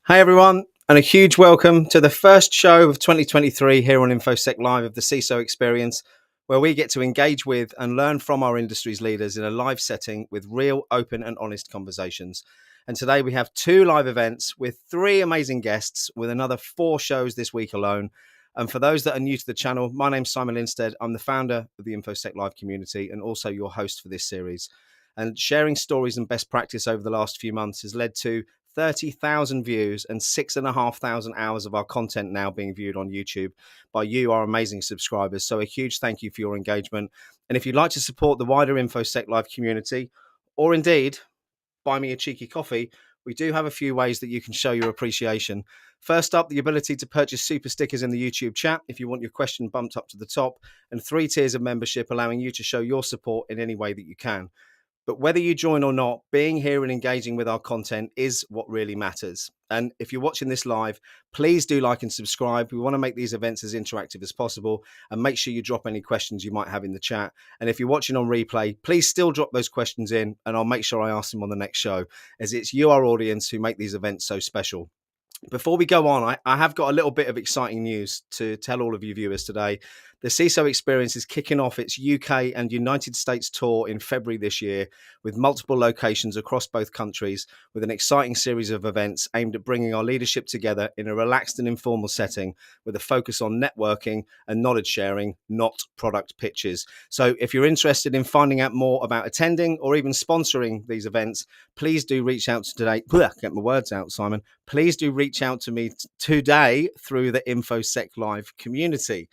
Hi, everyone, and a huge welcome to the first show of 2023 here on InfoSec Live of the CISO Experience, where we get to engage with and learn from our industry's leaders in a live setting with real, open, and honest conversations. And today we have 2 live events with 3 amazing guests, with another 4 shows this week alone. And for those that are new to the channel, my name's Simon Linstead. I'm the founder of the InfoSec Live community and also your host for this series. And sharing stories and best practice over the last few months has led to 30,000 views and 6,500 hours of our content now being viewed on YouTube by you, our amazing subscribers. So a huge thank you for your engagement. And if you'd like to support the wider InfoSec Live community, or indeed buy me a cheeky coffee, we do have a few ways that you can show your appreciation. First up, the ability to purchase super stickers in the YouTube chat if you want your question bumped up to the top, and 3 tiers of membership allowing you to show your support in any way that you can. But whether you join or not, being here and engaging with our content is what really matters. And if you're watching this live, please do like and subscribe. We want to make these events as interactive as possible, and make sure you drop any questions you might have in the chat. And if you're watching on replay, please still drop those questions in, and I'll make sure I ask them on the next show, as it's you, our audience, who make these events so special. Before we go on, I have got a little bit of exciting news to tell all of you viewers today. The CISO Experience is kicking off its UK and United States tour in February this year, with multiple locations across both countries, with an exciting series of events aimed at bringing our leadership together in a relaxed and informal setting, with a focus on networking and knowledge sharing, not product pitches. So if you're interested in finding out more about attending or even sponsoring these events, please do reach out today. Get my words out, Simon. Please do reach out to me today through the InfoSec Live community.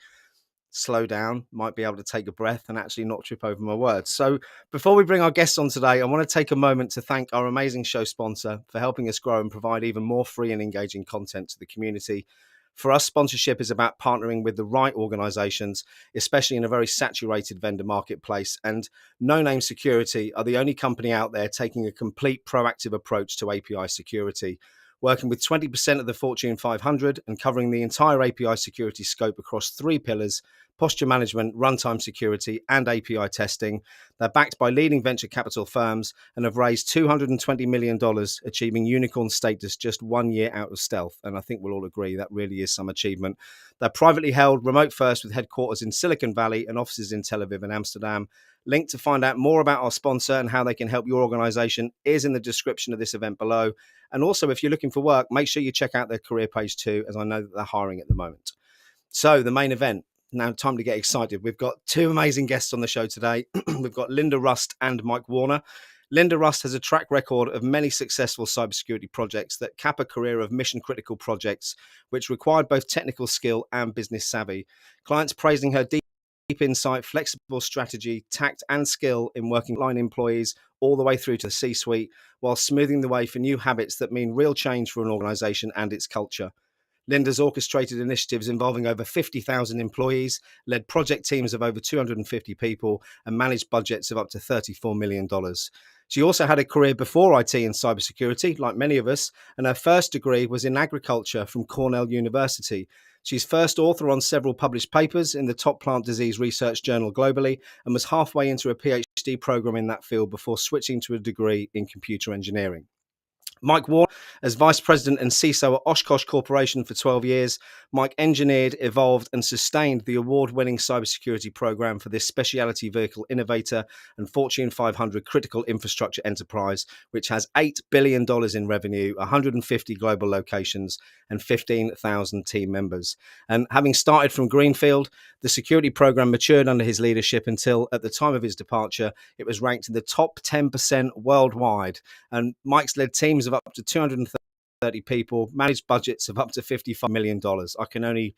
Slow down, might be able to take a breath and actually not trip over my words. So before we bring our guests on today, I want to take a moment to thank our amazing show sponsor for helping us grow and provide even more free and engaging content to the community. For us, sponsorship is about partnering with the right organizations, especially in a very saturated vendor marketplace. And No Name Security are the only company out there taking a complete proactive approach to API security, working with 20% of the Fortune 500 and covering the entire API security scope across 3 pillars: posture management, runtime security, and API testing. They're backed by leading venture capital firms and have raised $220 million, achieving unicorn status just 1 year out of stealth. And I think we'll all agree that really is some achievement. They're privately held, remote first, with headquarters in Silicon Valley and offices in Tel Aviv and Amsterdam. Link to find out more about our sponsor and how they can help your organization is in the description of this event below. And also, if you're looking for work, make sure you check out their career page too, as I know that they're hiring at the moment. So the main event. Now, time to get excited. We've got 2 amazing guests on the show today. We've got Linda Rust and Mike Warner. Linda Rust has a track record of many successful cybersecurity projects that cap a career of mission-critical projects, which required both technical skill and business savvy. Clients praising her deep insight, flexible strategy, tact, and skill in working line employees all the way through to the C-suite, while smoothing the way for new habits that mean real change for an organization and its culture. Linda's orchestrated initiatives involving over 50,000 employees, led project teams of over 250 people, and managed budgets of up to $34 million. She also had a career before IT in cybersecurity, like many of us, and her first degree was in agriculture from Cornell University. She's first author on several published papers in the top plant disease research journal globally, and was halfway into a Ph.D. program in that field before switching to a degree in computer engineering. Mike Warner, as Vice President and CISO at Oshkosh Corporation for 12 years, Mike engineered, evolved, and sustained the award-winning cybersecurity program for this specialty vehicle innovator and Fortune 500 critical infrastructure enterprise, which has $8 billion in revenue, 150 global locations, and 15,000 team members. And having started from Greenfield, the security program matured under his leadership until, at the time of his departure, it was ranked in the top 10% worldwide. And Mike's led teams of up to 230 people, managed budgets of up to $55 million. I can only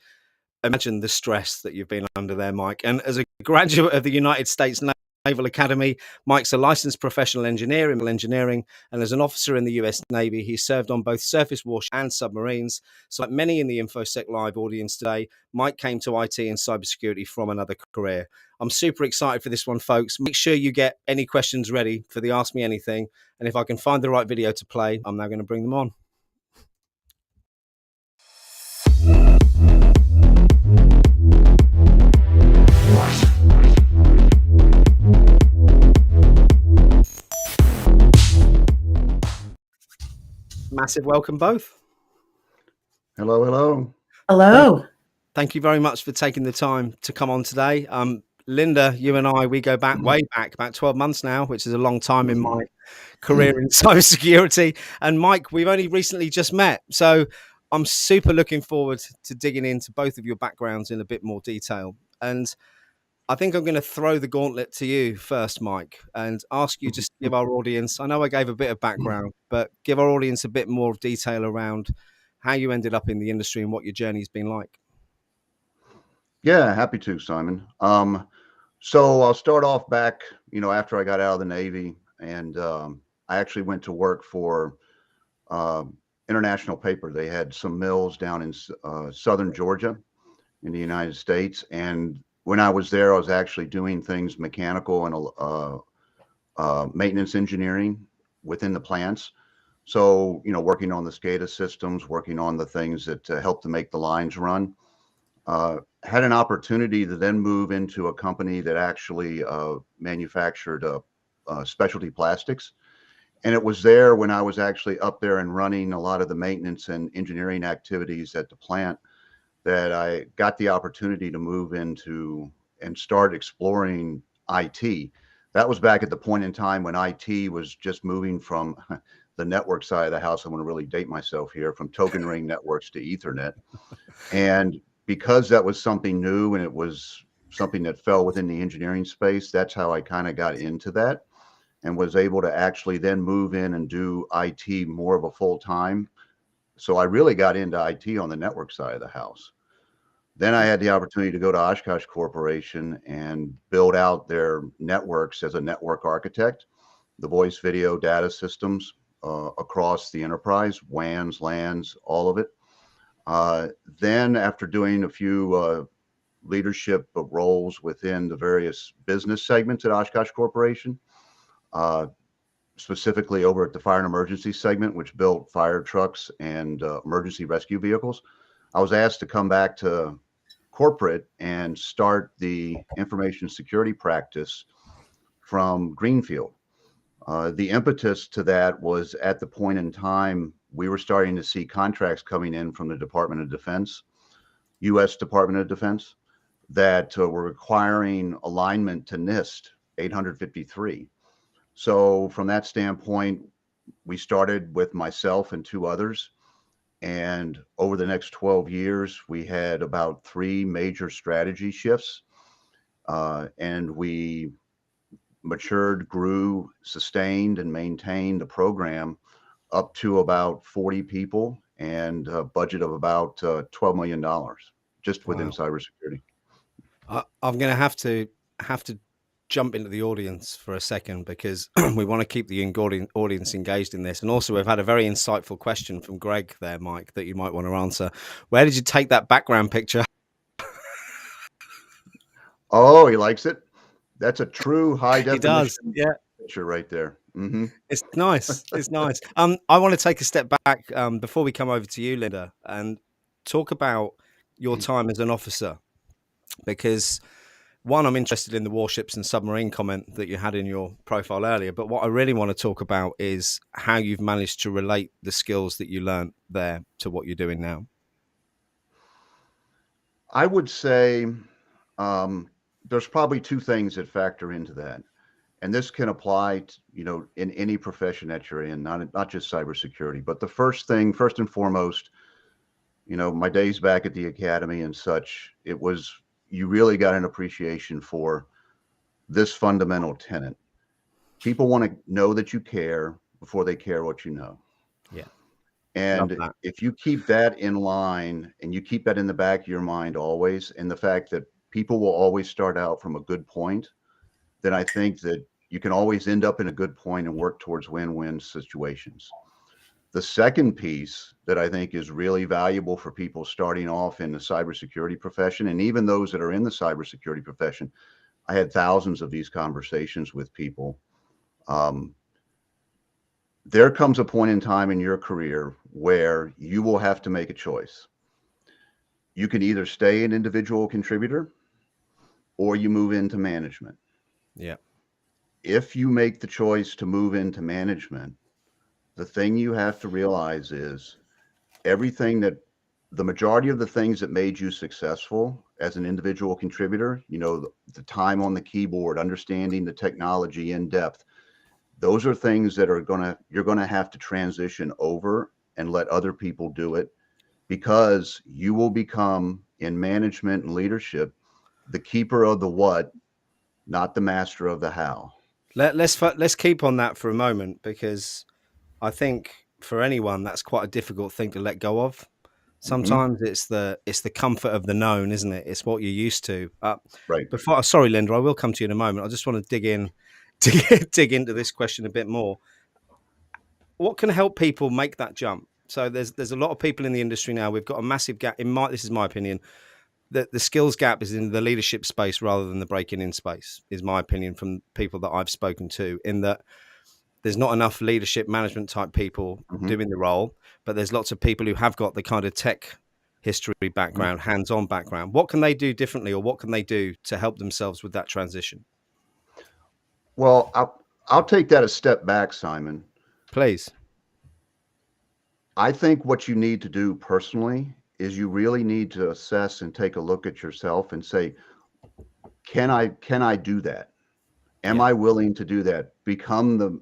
imagine the stress that you've been under there, Mike. And as a graduate of the United States Naval Academy, Mike's a licensed professional engineer in engineering, and as an officer in the US Navy, he served on both surface warships and submarines. So like many in the InfoSec Live audience today, Mike came to IT and cybersecurity from another career. I'm super excited for this one, folks. Make sure you get any questions ready for the Ask Me Anything. And if I can find the right video to play, I'm now going to bring them on. Massive welcome both. Hello, hello. Thank, Hello. thank you very much for taking the time to come on today. Linda, you and I, we go back way back, about 12 months now, which is a long time in my career in cybersecurity. And Mike, we've only recently just met. So I'm super looking forward to digging into both of your backgrounds in a bit more detail. And I think I'm going to throw the gauntlet to you first, Mike, and ask you just to give our audience, I know I gave a bit of background, but give our audience a bit more detail around how you ended up in the industry and what your journey's been like. Yeah, happy to, Simon. So I'll start off back, after I got out of the Navy, and I actually went to work for International Paper. They had some mills down in southern Georgia in the United States, and when I was there, I was actually doing things mechanical and maintenance engineering within the plants. So, working on the SCADA systems, working on the things that help to make the lines run. Had an opportunity to then move into a company that actually manufactured specialty plastics. And it was there when I was actually up there and running a lot of the maintenance and engineering activities at the plant that I got the opportunity to move into and start exploring IT. That was back at the point in time when IT was just moving from the network side of the house. I'm going to really date myself here, from token ring networks to Ethernet. And because that was something new and it was something that fell within the engineering space, that's how I kind of got into that and was able to actually then move in and do IT more of a full time. So I really got into IT on the network side of the house. Then I had the opportunity to go to Oshkosh Corporation and build out their networks as a network architect, the voice, video, data systems across the enterprise, WANs, LANs, all of it. Then, after doing a few leadership roles within the various business segments at Oshkosh Corporation, uh, specifically over at the fire and emergency segment, which built fire trucks and emergency rescue vehicles, I was asked to come back to corporate and start the information security practice from Greenfield. The impetus to that was at the point in time we were starting to see contracts coming in from the Department of Defense, U.S. Department of Defense, that were requiring alignment to NIST 853. So, from that standpoint, we started with myself and two others. And over the next 12 years, we had about three major strategy shifts. And we matured, grew, sustained, and maintained the program up to about 40 people and a budget of about $12 million just within Wow. cybersecurity. I'm going to have to jump into the audience for a second because we want to keep the audience engaged in this. And also, we've had a very insightful question from Greg there, Mike, that you might want to answer. Where did you take that background picture? Oh, he likes it. That's a true high He does. definition Yeah. picture right there. Mm-hmm. It's nice. It's nice. I want to take a step back before we come over to you, Linda, and talk about your time as an officer, because one, I'm interested in the warships and submarine comment that you had in your profile earlier. But what I really want to talk about is how you've managed to relate the skills that you learned there to what you're doing now. I would say um, there's probably two things that factor into that. And this can apply to, in any profession that you're in, not just cybersecurity. But the first thing, first and foremost, my days back at the academy and such, it was, you really got an appreciation for this fundamental tenet. People want to know that you care before they care what you know. Yeah, love And that. if you keep that in line and you keep that in the back of your mind always, and the fact that people will always start out from a good point, then I think that you can always end up in a good point and work towards win-win situations. The second piece that I think is really valuable for people starting off in the cybersecurity profession, and even those that are in the cybersecurity profession, I had thousands of these conversations with people. Um, there comes a point in time in your career where you will have to make a choice. You can either stay an individual contributor or you move into management. Yeah, If you make the choice to move into management, the thing you have to realize is everything that the majority of the things that made you successful as an individual contributor, the time on the keyboard, understanding the technology in depth, those are things that you're going to have to transition over and let other people do it, because you will become, in management and leadership, the keeper of the what, not the master of the how. Let's keep on that for a moment, because I think for anyone that's quite a difficult thing to let go of. Hmm. Sometimes it's the comfort of the known, isn't it? It's what you're used to. Right. Before, sorry, Linda, I will come to you in a moment. I just want to dig in, dig into this question a bit more. What can help people make that jump? So there's a lot of people in the industry now. We've got a massive gap. This is my opinion. The skills gap is in the leadership space rather than the breaking in space. Is my opinion from people that I've spoken to. In that there's not enough leadership management type people Hmm. doing the role, but there's lots of people who have got the kind of tech history Hmm. background, hands-on background. What can they do differently, or what can they do to help themselves with that transition? Well, I'll take that a step back, Simon. Please. I think what you need to do personally is you really need to assess and take a look at yourself and say, can I do that? Am Yeah. I willing to do that? Become the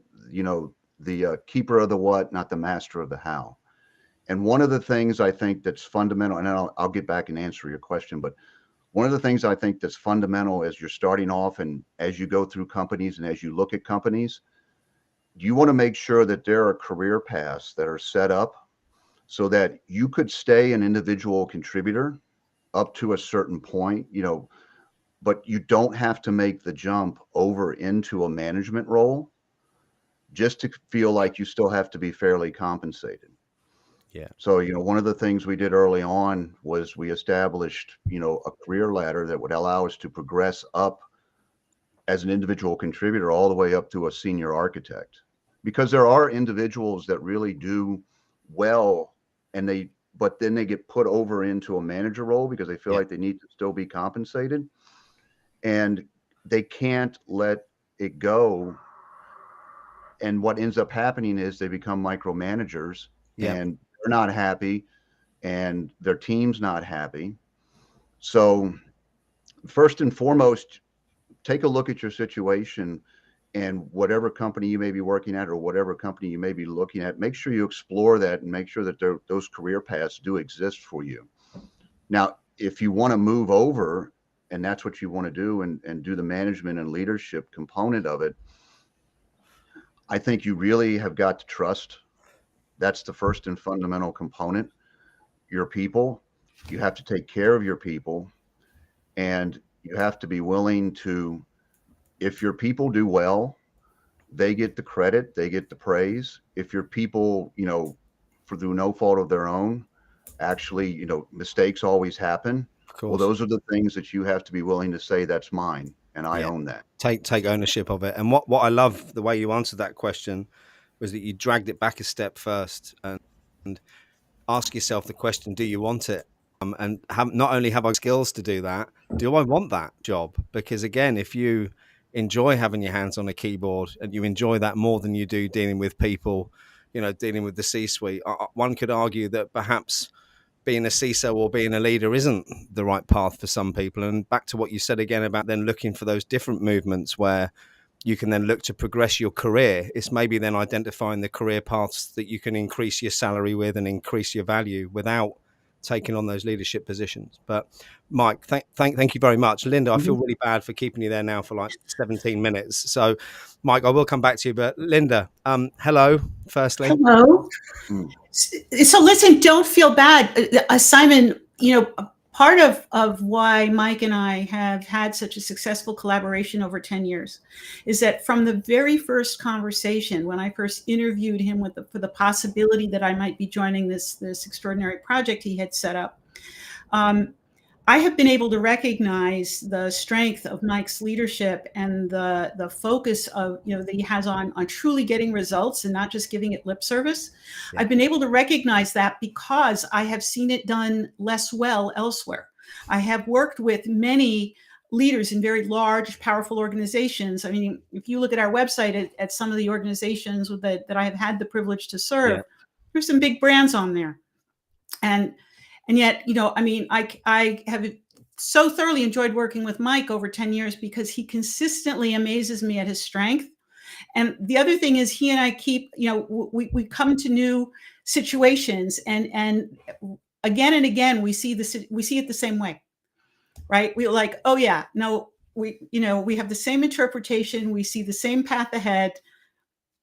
keeper of the what, not the master of the how. And one of the things I think that's fundamental, and I'll get back and answer your question, but one of the things I think that's fundamental as you're starting off and as you go through companies and as you look at companies, you want to make sure that there are career paths that are set up so that you could stay an individual contributor up to a certain point, but you don't have to make the jump over into a management role just to feel like you still have to be fairly compensated. Yeah. So, one of the things we did early on was we established, a career ladder that would allow us to progress up as an individual contributor all the way up to a senior architect. Because there are individuals that really do well but then they get put over into a manager role because they feel Yeah. like they need to still be compensated, and they can't let it go. And what ends up happening is they become micromanagers, Yeah. and they're not happy and their team's not happy. So first and foremost, take a look at your situation, and whatever company you may be working at or whatever company you may be looking at, make sure you explore that and make sure that those career paths do exist for you. Now, if you want to move over and that's what you want to do and do the management and leadership component of it, I think you really have got to trust. That's the first and fundamental component. Your people, you have to take care of your people, and you have to be willing to, if your people do well, they get the credit, they get the praise. If your people, for through no fault of their own, actually, mistakes always happen. Of Well, course. those are the things that you have to be willing to say, that's mine and I Yeah. own that. Take ownership of it. And what I love the way you answered that question was that you dragged it back a step first and ask yourself the question, do you want it? And not only have I skills to do that, do I want that job? Because again, if you enjoy having your hands on a keyboard and you enjoy that more than you do dealing with people, dealing with the C-suite, one could argue that perhaps being a CISO or being a leader isn't the right path for some people. And back to what you said again about then looking for those different movements where you can then look to progress your career. It's maybe then identifying the career paths that you can increase your salary with and increase your value without taking on those leadership positions. But Mike, thank you very much. Linda, I feel Mhm. really bad for keeping you there now for like 17 minutes. So Mike, I will come back to you, but Linda, hello, firstly. Hello. Mm. So listen, don't feel bad. Simon, part of why Mike and I have had such a successful collaboration over 10 years is that from the very first conversation, when I first interviewed him for the possibility that I might be joining this extraordinary project he had set up, I have been able to recognize the strength of Mike's leadership and the focus of that he has on truly getting results and not just giving it lip service. Yeah. I've been able to recognize that because I have seen it done less well elsewhere. I have worked with many leaders in very large, powerful organizations. I mean, if you look at our website at some of the organizations that I have had the privilege to serve, Yeah. there's some big brands on there. And And yet, I mean, I have so thoroughly enjoyed working with Mike over 10 years because he consistently amazes me at his strength. And the other thing is he and I keep, we come to new situations and again and again, we see it the same way, right? We're like, oh yeah, no, we have the same interpretation. We see the same path ahead,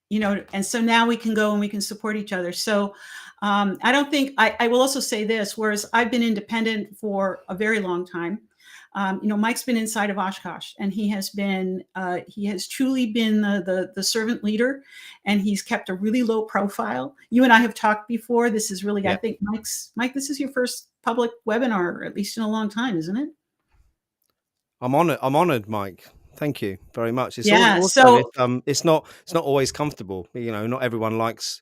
and so now we can go and we can support each other. So I don't think, I will also say this, whereas I've been independent for a very long time, Mike's been inside of Oshkosh, and he has truly been the servant leader, and he's kept a really low profile. You and I have talked before. This is really, I think Mike, this is your first public webinar, at least in a long time, isn't it? I'm honored, Mike. Thank you very much. It's it's not always comfortable. Not everyone likes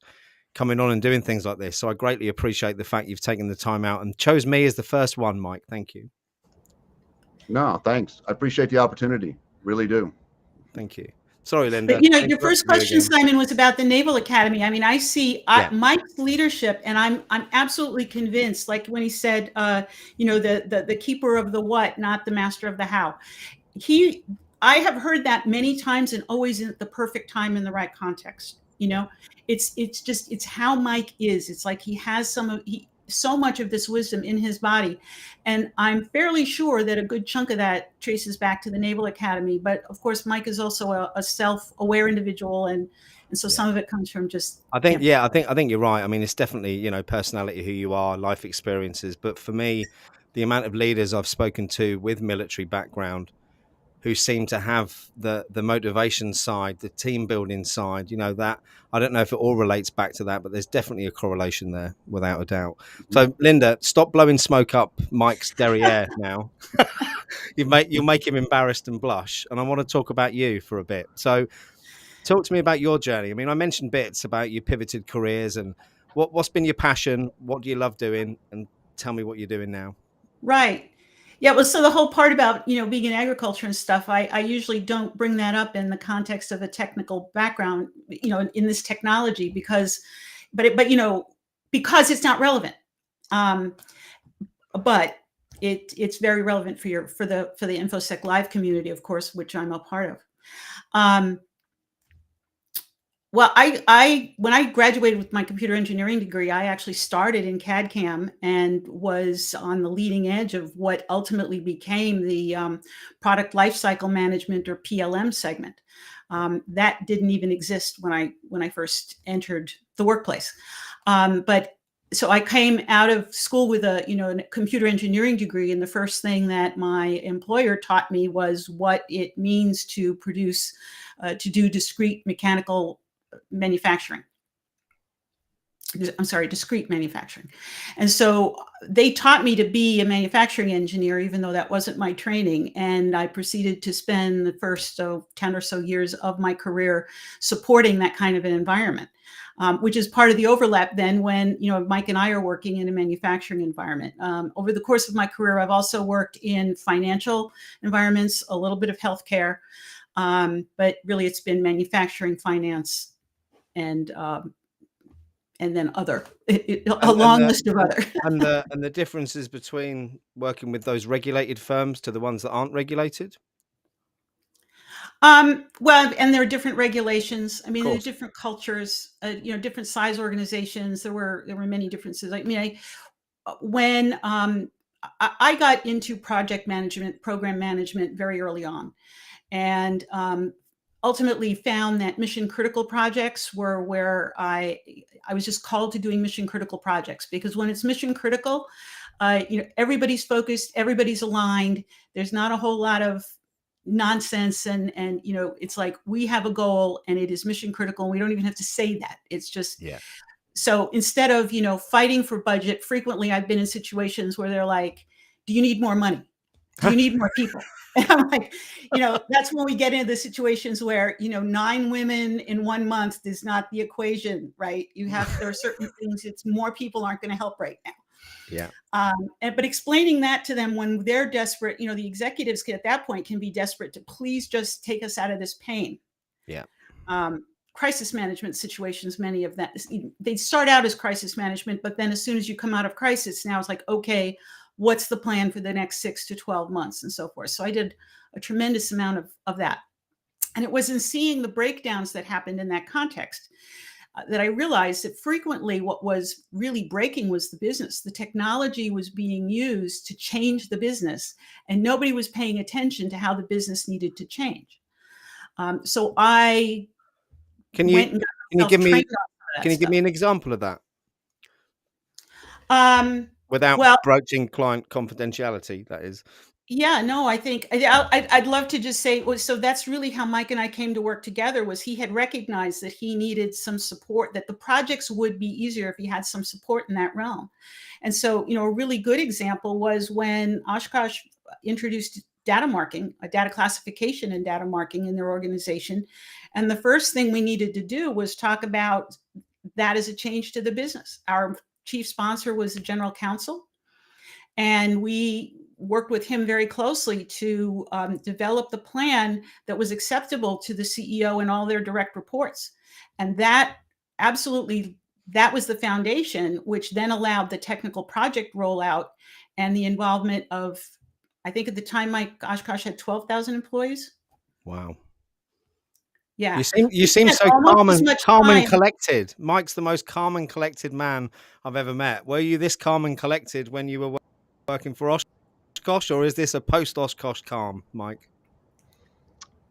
coming on and doing things like this. So I greatly appreciate the fact you've taken the time out and chose me as the first one, Mike. Thank you. No, thanks. I appreciate the opportunity. Really do. Thank you. Sorry, Linda. But your first question, Simon, was about the Naval Academy. I mean, I see Mike's leadership, and I'm absolutely convinced. Like when he said, the keeper of the what, not the master of the how. I have heard that many times, and always in the perfect time in the right context. It's how Mike is. It's like he has so much of this wisdom in his body. And I'm fairly sure that a good chunk of that traces back to the Naval Academy. But of course, Mike is also a self-aware individual. And so some of it comes from just, I think you're right. I mean, it's definitely, personality, who you are, life experiences. But for me, the amount of leaders I've spoken to with military background who seem to have the motivation side, the team building side, that I don't know if it all relates back to that, but there's definitely a correlation there without a doubt. So Linda, stop blowing smoke up Mike's derriere now. You'll make him embarrassed and blush. And I want to talk about you for a bit. So talk to me about your journey. I mean, I mentioned bits about your pivoted careers and what's been your passion? What do you love doing? And tell me what you're doing now. Right. Yeah, well, so the whole part about, being in agriculture and stuff, I usually don't bring that up in the context of a technical background, in this technology because it's not relevant. But it's very relevant for the InfoSec Live community, of course, which I'm a part of. Well, when I graduated with my computer engineering degree, I actually started in CAD/CAM and was on the leading edge of what ultimately became the product lifecycle management, or PLM segment. That didn't even exist when I first entered the workplace. But so I came out of school with a computer engineering degree, and the first thing that my employer taught me was what it means to produce, to do discrete manufacturing. Discrete manufacturing. And so they taught me to be a manufacturing engineer, even though that wasn't my training. And I proceeded to spend the first 10 or so years of my career supporting that kind of an environment, which is part of the overlap then when, Mike and I are working in a manufacturing environment. Over the course of my career, I've also worked in financial environments, a little bit of healthcare, but really it's been manufacturing, finance, and then other, a long list of other. and the differences between working with those regulated firms to the ones that aren't regulated? Well, and there are different regulations. I mean, there are different cultures, different size organizations. There were many differences. I mean, when I got into project management, program management very early on, and ultimately found that mission critical projects were where I was just called to doing mission critical projects, because when it's mission critical, everybody's focused, everybody's aligned. There's not a whole lot of nonsense, and it's like we have a goal and it is mission critical, and we don't even have to say that. It's just So instead of fighting for budget, frequently I've been in situations where they're like, do you need more money? Do you need more people? And I'm like, that's when we get into the situations where, 9 women in 1 month is not the equation, right? There are certain things, it's more people aren't going to help right now. Yeah. But explaining that to them when they're desperate, the executives at that point can be desperate to please just take us out of this pain. Yeah. crisis management situations, many of that. They start out as crisis management, but then as soon as you come out of crisis, now it's like, okay, what's the plan for the next 6 to 12 months and so forth. So I did a tremendous amount of that. And it was in seeing the breakdowns that happened in that context that I realized that frequently what was really breaking was the business. The technology was being used to change the business, and nobody was paying attention to how the business needed to change. So I went and got myself trained on that Can you give me stuff. an example of that Um, without well, broaching client confidentiality? That is. yeah, no, I think I'd love to just say, so that's really how Mike and I came to work together. Was he had recognized that he needed some support, that the projects would be easier if he had some support in that realm. And so, a really good example was when Oshkosh introduced data marking, a data classification and data marking in their organization. And the first thing we needed to do was talk about that as a change to the business. Our chief sponsor was the general counsel, and we worked with him very closely to develop the plan that was acceptable to the CEO and all their direct reports. And that was the foundation, which then allowed the technical project rollout and the involvement of, I think at the time, Mike, Oshkosh had 12,000 employees. Wow. Yeah. You seem so calm and collected. Mike's the most calm and collected man I've ever met. Were you this calm and collected when you were working for Oshkosh, or is this a post-Oshkosh calm, Mike?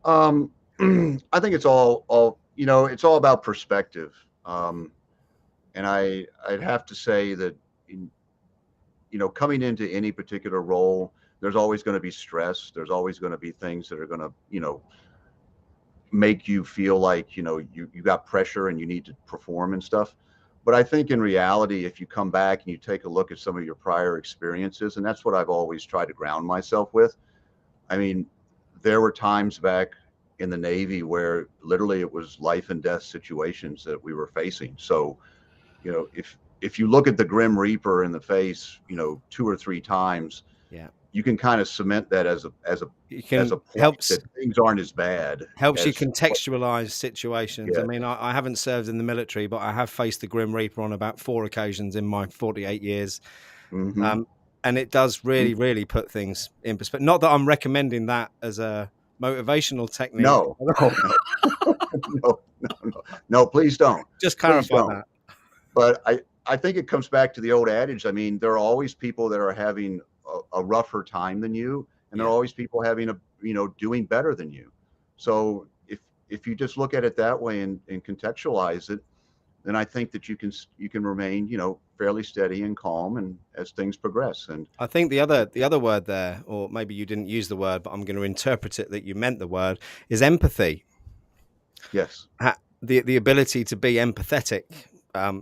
I think it's all it's all about perspective. And I'd have to say that, coming into any particular role, there's always going to be stress. There's always going to be things that are going to, make you feel like, you got pressure and you need to perform and stuff. But I think in reality, if you come back and you take a look at some of your prior experiences, and that's what I've always tried to ground myself with. I mean, there were times back in the Navy where literally it was life and death situations that we were facing. So, if you look at the Grim Reaper in the face, 2 or 3 times, yeah, you can kind of cement that as a point that things aren't as bad. Helps you contextualize situations. Yeah. I mean, I haven't served in the military, but I have faced the Grim Reaper on about 4 occasions in my 48 years. Mm-hmm. And it does really, really put things in perspective. Not that I'm recommending that as a motivational technique. No, please don't. Just clarify that. But I think it comes back to the old adage. I mean, there are always people that are having a rougher time than you, and there are always people having doing better than you. So if you just look at it that way and contextualize it, then I think that you can remain, fairly steady and calm, and as things progress. And I think the other word there, or maybe you didn't use the word, but I'm going to interpret it that you meant the word, is empathy. Yes. The ability to be empathetic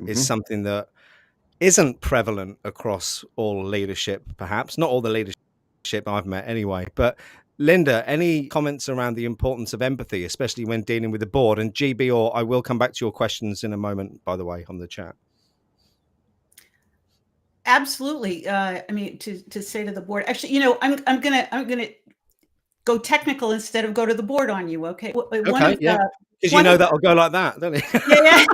is something that isn't prevalent across all leadership, perhaps not all the leadership I've met anyway. But Linda, any comments around the importance of empathy, especially when dealing with the board? And GB, or I will come back to your questions in a moment, by the way, on the chat. Absolutely. I mean, to say to the board, actually, I'm gonna go technical instead of go to the board on you. Okay. Okay. Yeah. Because that'll go like that, don't it? Yeah.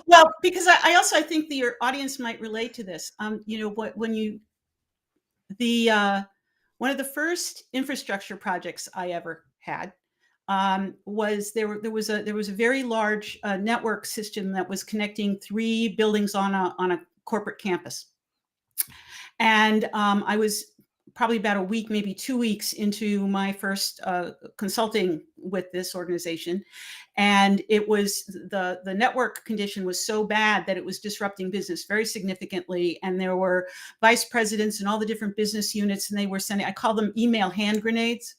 Well, because I think that your audience might relate to this. One of the first infrastructure projects I ever had was there was a very large network system that was connecting 3 buildings on a corporate campus, and I was probably about a week, maybe 2 weeks into my first consulting with this organization. And it was the network condition was so bad that it was disrupting business very significantly. And there were vice presidents and all the different business units, and they were sending, I call them email hand grenades.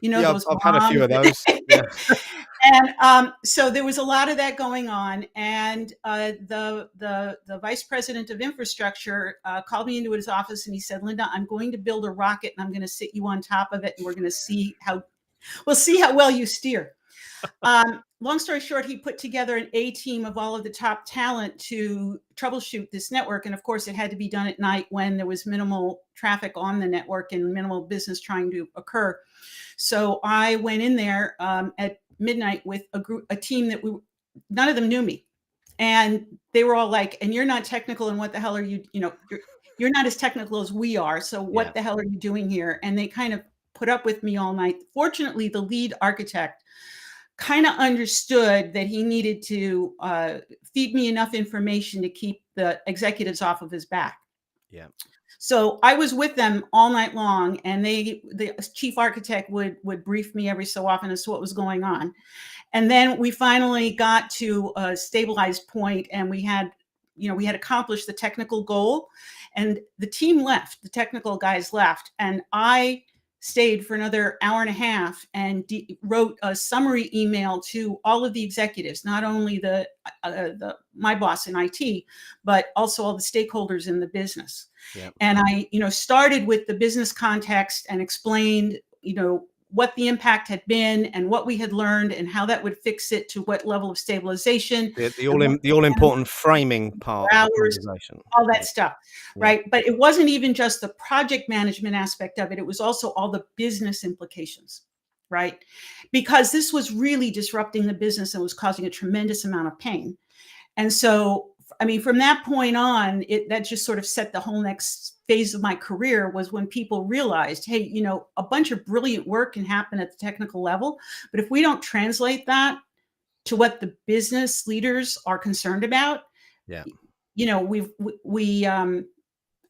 Those I've had a few of those. Yeah. And so there was a lot of that going on. And the vice president of infrastructure called me into his office, and he said, "Linda, I'm going to build a rocket, and I'm going to sit you on top of it, and we're going to see how well you steer." Long story short, he put together an A team of all of the top talent to troubleshoot this network. And of course, it had to be done at night when there was minimal traffic on the network and minimal business trying to occur. So I went in there at midnight with a team that none of them knew me. And they were all like, and you're not technical, and what the hell are you, you're not as technical as we are. So what the hell are you doing here? And they kind of put up with me all night. Fortunately, the lead architect kind of understood that he needed to feed me enough information to keep the executives off of his back. Yeah. So I was with them all night long, and the chief architect would brief me every so often as to what was going on. And then we finally got to a stabilized point, and we had accomplished the technical goal, and the team left, the technical guys left, and I stayed for another hour and a half and wrote a summary email to all of the executives, not only my boss in IT, but also all the stakeholders in the business. Yeah. And I, started with the business context and explained, what the impact had been and what we had learned and how that would fix it to what level of stabilization. The all important framing part of the conversation. All that stuff, right? But it wasn't even just the project management aspect of it. It was also all the business implications, right? Because this was really disrupting the business and was causing a tremendous amount of pain. And so, from that point on, that just sort of set the whole next phase of my career, was when people realized, hey, a bunch of brilliant work can happen at the technical level, but if we don't translate that to what the business leaders are concerned about,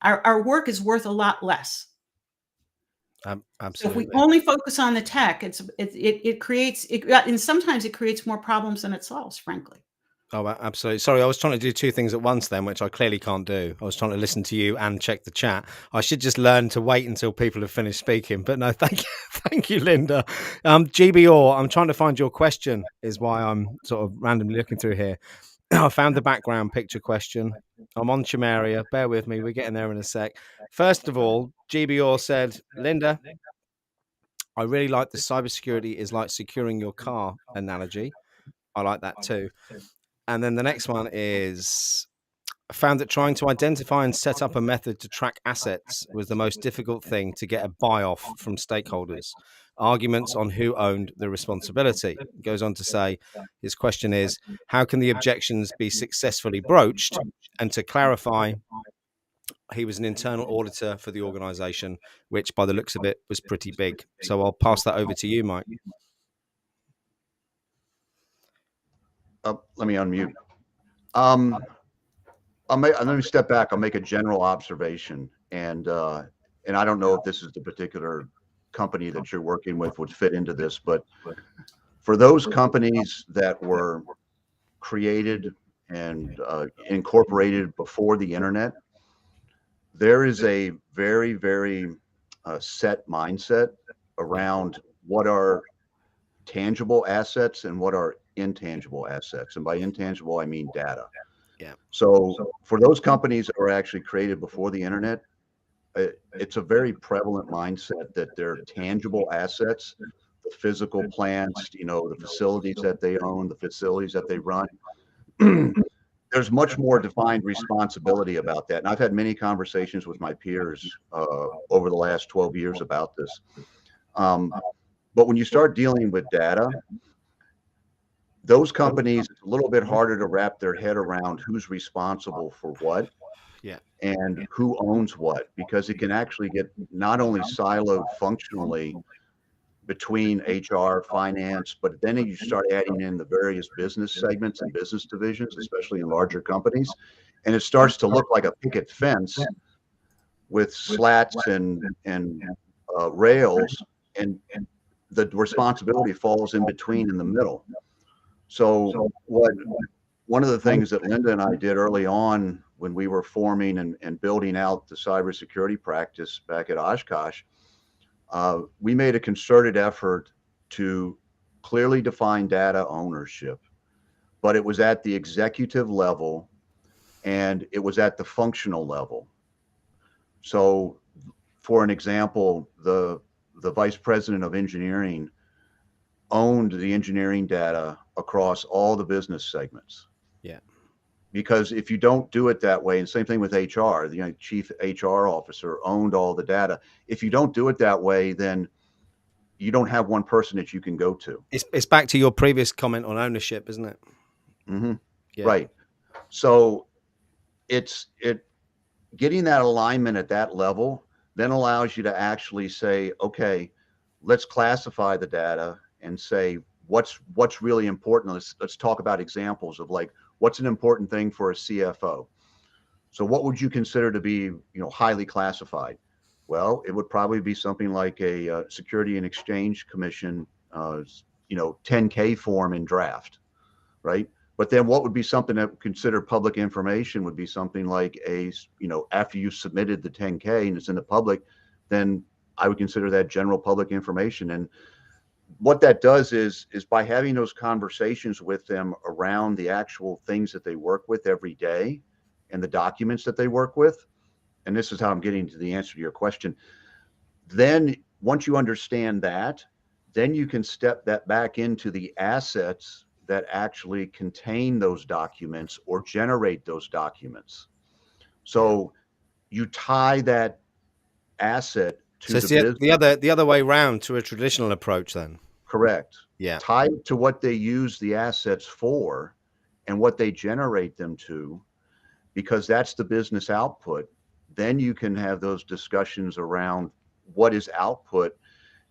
our work is worth a lot less. Absolutely. So if we only focus on the tech, it creates, and sometimes it creates more problems than it solves, frankly. Oh, absolutely. Sorry, I was trying to do two things at once then, which I clearly can't do. I was trying to listen to you and check the chat. I should just learn to wait until people have finished speaking. But no, thank you. Thank you, Linda. GBR, I'm trying to find your question, is why I'm sort of randomly looking through here. I found the background picture question. I'm on Chimeria. Bear with me. We're getting there in a sec. First of all, GBR said, Linda, I really like the cybersecurity is like securing your car analogy. I like that too. And then the next one is, I found that trying to identify and set up a method to track assets was the most difficult thing to get a buy-off from stakeholders. Arguments on who owned the responsibility. He goes on to say, his question is, how can the objections be successfully broached? And to clarify, he was an internal auditor for the organization, which by the looks of it was pretty big. So I'll pass that over to you, Mike. Let me unmute. Let me step back. I'll make a general observation, and I don't know if this is the particular company that you're working with would fit into this, but for those companies that were created and incorporated before the internet, there is a very, very set mindset around what are tangible assets and what are intangible assets. And by intangible, I mean data. Yeah. So for those companies that were actually created before the internet, it's a very prevalent mindset that they're tangible assets, the physical plants, the facilities that they own, the facilities that they run. There's much more defined responsibility about that. And I've had many conversations with my peers over the last 12 years about this. But when you start dealing with data, those companies, it's a little bit harder to wrap their head around who's responsible for what, and who owns what, because it can actually get not only siloed functionally between HR, finance, but then you start adding in the various business segments and business divisions, especially in larger companies, and it starts to look like a picket fence with slats and rails, and the responsibility falls in between in the middle. So one of the things that Linda and I did early on when we were forming and building out the cybersecurity practice back at Oshkosh, we made a concerted effort to clearly define data ownership, but it was at the executive level and it was at the functional level. So for an example, the vice president of engineering owned the engineering data across all the business segments. Yeah. Because if you don't do it that way, and same thing with HR, the chief HR officer owned all the data. If you don't do it that way, then you don't have one person that you can go to. It's back to your previous comment on ownership, isn't it? Mm-hmm. Yeah. Right. So it getting that alignment at that level then allows you to actually say, okay, let's classify the data and say what's really important. Let's talk about examples of like what's an important thing for a CFO. So what would you consider to be, highly classified? Well, it would probably be something like a Security and Exchange Commission, 10K form in draft, right? But then what would be something that considered public information would be something like after you submitted the 10K and it's in the public, then I would consider that general public information. And what that does is by having those conversations with them around the actual things that they work with every day and the documents that they work with, and this is how I'm getting to the answer to your question, then once you understand that, then you can step that back into the assets that actually contain those documents or generate those documents. So you tie that asset So to it's the business. the other way round to a traditional approach then. Correct. Yeah. Tied to what they use the assets for and what they generate them to, because that's the business output. Then you can have those discussions around what is output,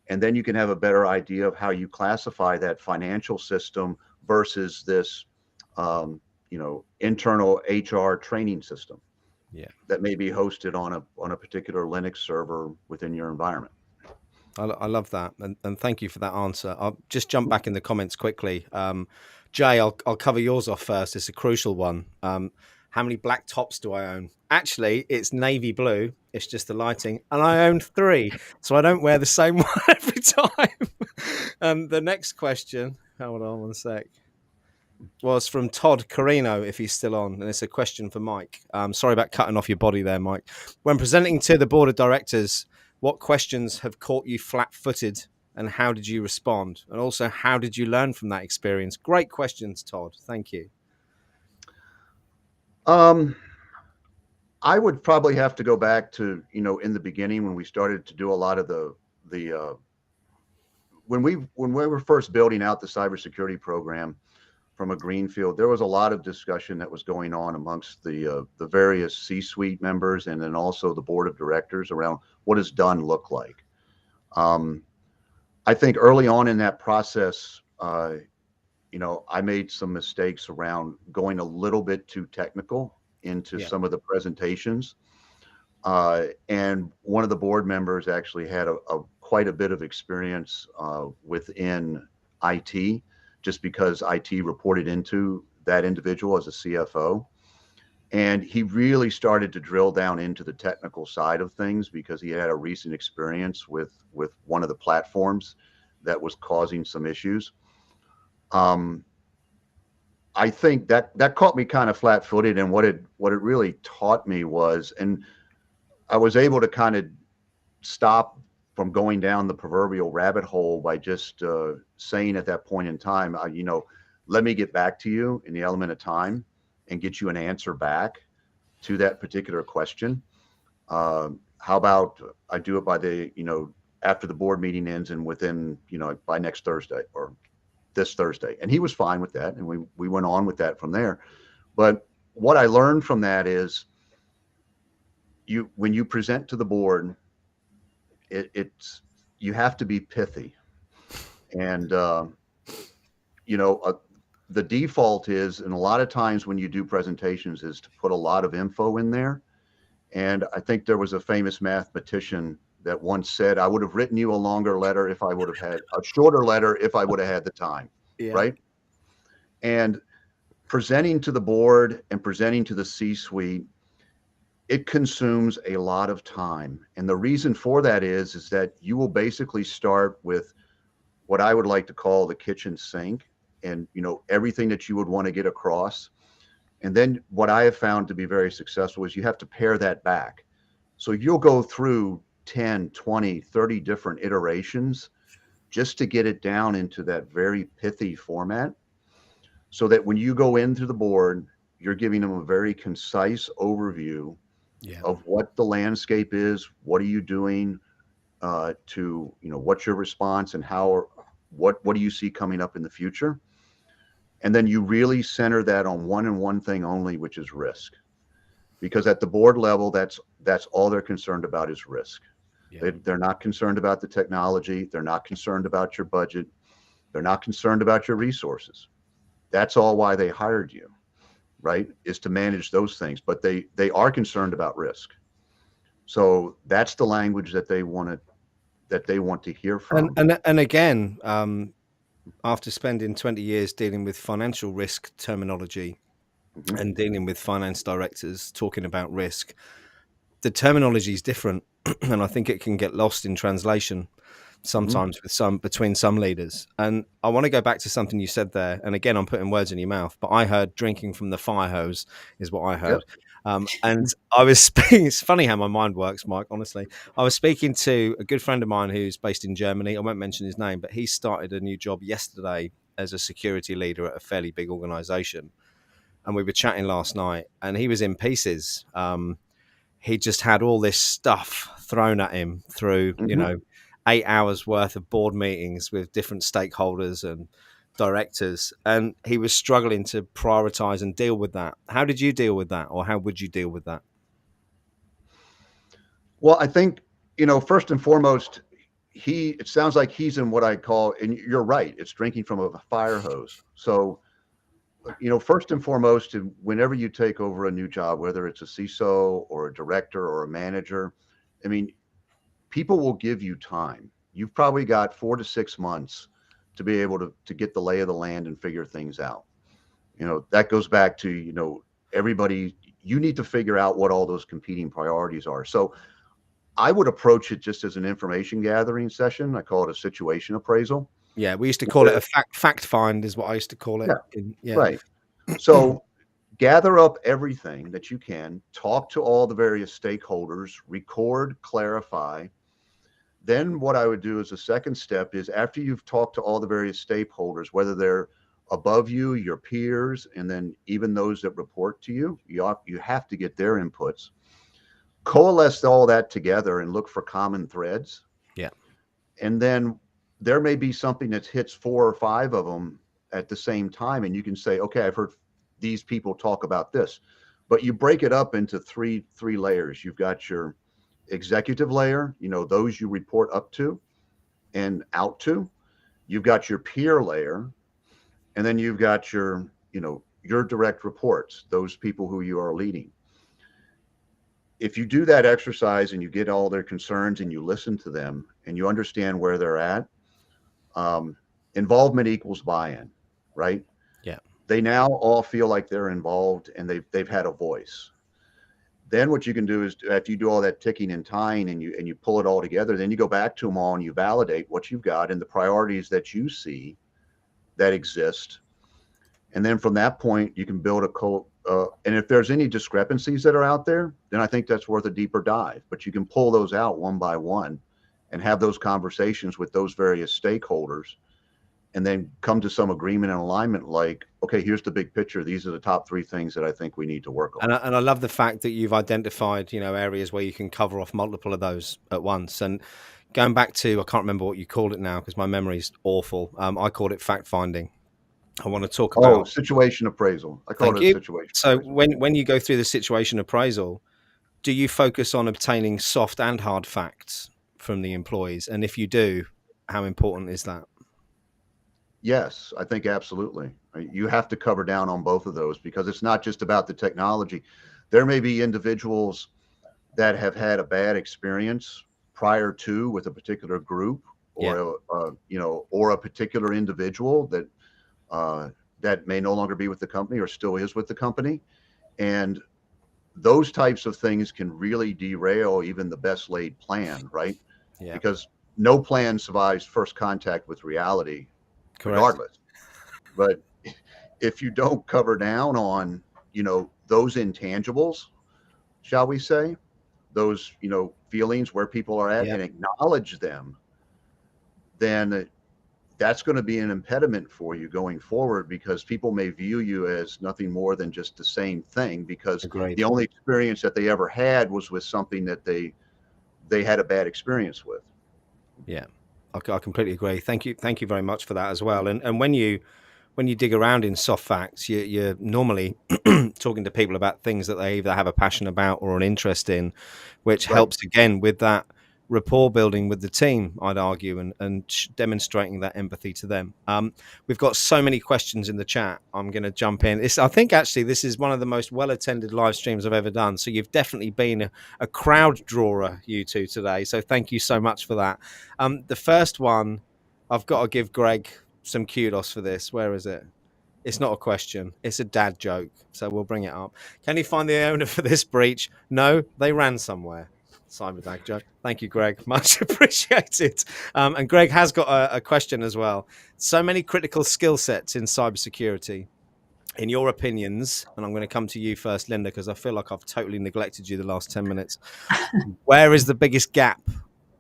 and then you can have a better idea of how you classify that financial system versus this, internal HR training system. Yeah. That may be hosted on a particular Linux server within your environment. I love that, and thank you for that answer. I'll just jump back in the comments quickly. Jay, I'll cover yours off first. It's a crucial one. How many black tops do I own? Actually, it's navy blue. It's just the lighting, and I own 3, so I don't wear the same one every time. The next question, hold on one sec, was from Todd Carino, if he's still on, and it's a question for Mike. Sorry about cutting off your body there, Mike. When presenting to the board of directors, what questions have caught you flat-footed, and how did you respond? And also, how did you learn from that experience? Great questions, Todd. Thank you. I would probably have to go back to, in the beginning when we started to do a lot of when we were first building out the cybersecurity program from a greenfield, there was a lot of discussion that was going on amongst the various C-suite members and then also the board of directors around what does done look like. I think early on in that process, I made some mistakes around going a little bit too technical into some of the presentations. And one of the board members actually had quite a bit of experience within IT, just because IT reported into that individual as a CFO. And he really started to drill down into the technical side of things because he had a recent experience with one of the platforms that was causing some issues. I think that caught me kind of flat-footed, and what it really taught me was, and I was able to kind of stop from going down the proverbial rabbit hole by just saying at that point in time, let me get back to you in the element of time and get you an answer back to that particular question. How about I do it by after the board meeting ends and within, by next Thursday or this Thursday. And he was fine with that. And we went on with that from there. But what I learned from that is when you present to the board, you have to be pithy. And, the default is, and a lot of times when you do presentations, is to put a lot of info in there. And I think there was a famous mathematician that once said, I would have written you a longer letter if I would have had a shorter letter if I would have had the time. Yeah. Right. And presenting to the board and presenting to the C-suite, it consumes a lot of time. And the reason for that is that you will basically start with what I would like to call the kitchen sink and, everything that you would want to get across. And then what I have found to be very successful is you have to pare that back. So you'll go through 10, 20, 30 different iterations just to get it down into that very pithy format, so that when you go into the board, you're giving them a very concise overview of what the landscape is, what are you doing, to, what's your response and what do you see coming up in the future? And then you really center that on one thing only, which is risk. Because at the board level, that's all they're concerned about is risk. Yeah. They're not concerned about the technology. They're not concerned about your budget. They're not concerned about your resources. That's all why they hired you, right? Is to manage those things. But they are concerned about risk. So that's the language that they want to hear from. And again, after spending 20 years dealing with financial risk terminology and dealing with finance directors talking about risk, the terminology is different, and I think it can get lost in translation sometimes between some leaders. And I want to go back to something you said there. And again, I'm putting words in your mouth, but I heard drinking from the fire hose is what I heard. Yep. And I was speaking, it's funny how my mind works, Mike, honestly. I was speaking to a good friend of mine who's based in Germany. I won't mention his name, but he started a new job yesterday as a security leader at a fairly big organization. And we were chatting last night, and he was in pieces. He just had all this stuff thrown at him through, 8 hours worth of board meetings with different stakeholders and directors. And he was struggling to prioritize and deal with that. How did you deal with that? Or how would you deal with that? Well, I think, first and foremost, it sounds like he's in what I call, and you're right, it's drinking from a fire hose. So, first and foremost, whenever you take over a new job, whether it's a CISO or a director or a manager, I mean, people will give you time. You've probably got 4 to 6 months to be able to get the lay of the land and figure things out. That goes back to, everybody, you need to figure out what all those competing priorities are. So I would approach it just as an information gathering session. I call it a situation appraisal. Yeah, we used to call it a fact find is what I used to call it. Yeah. Right. So gather up everything that you can, talk to all the various stakeholders, record, clarify. Then what I would do as a second step is, after you've talked to all the various stakeholders, whether they're above you, your peers, and then even those that report to you, you have to get their inputs. Coalesce all that together and look for common threads. Yeah. And then there may be something that hits 4 or 5 of them at the same time. And you can say, okay, I've heard these people talk about this, but you break it up into three layers. You've got your executive layer, those you report up to and out to. You've got your peer layer, and then you've got your direct reports, those people who you are leading. If you do that exercise and you get all their concerns and you listen to them and you understand where they're at, involvement equals buy-in, right? Yeah. They now all feel like they're involved and they've had a voice. Then what you can do is, after you do all that ticking and tying and you pull it all together, then you go back to them all and you validate what you've got and the priorities that you see that exist. And then from that point, you can build and if there's any discrepancies that are out there, then I think that's worth a deeper dive. But you can pull those out one by one and have those conversations with those various stakeholders, and then come to some agreement and alignment, like, okay, here's the big picture. These are the top 3 things that I think we need to work on. And I love the fact that you've identified, areas where you can cover off multiple of those at once. And going back to, I can't remember what you called it now because my memory's awful. I called it fact finding. I want to talk about situation appraisal. I call it situation. So when you go through the situation appraisal, do you focus on obtaining soft and hard facts from the employees? And if you do, how important is that? Yes, I think absolutely. You have to cover down on both of those, because it's not just about the technology. There may be individuals that have had a bad experience prior to with a particular group, or or a particular individual that may no longer be with the company or still is with the company. And those types of things can really derail even the best laid plan, right? Yeah. Because no plan survives first contact with reality. Correct. Regardless. But if you don't cover down on, those intangibles, shall we say, those, feelings where people are at, and acknowledge them, then that's going to be an impediment for you going forward, because people may view you as nothing more than just the same thing, because the only experience that they ever had was with something that they had a bad experience with. Yeah, I completely agree. Thank you very much for that as well. And when you dig around in soft facts, you're normally talking to people about things that they either have a passion about or an interest in, which Right. helps again with that rapport building with the team, I'd argue, and demonstrating that empathy to them. We've got so many questions in the chat. I'm going to jump in. I think actually this is one of the most well attended live streams I've ever done. So you've definitely been a crowd drawer, you two, today. So thank you so much for that. The first one, I've got to give Greg some kudos for this. Where is it? It's not a question. It's a dad joke. So we'll bring it up. Can you find the owner for this breach? No, they ran somewhere. Cyber dad joke. Thank you, Greg. Much appreciated. And Greg has got a question as well. So many critical skill sets in cybersecurity. In your opinions, and I'm going to come to you first, Linda, because I feel like I've totally neglected you the last 10 minutes. Where is the biggest gap,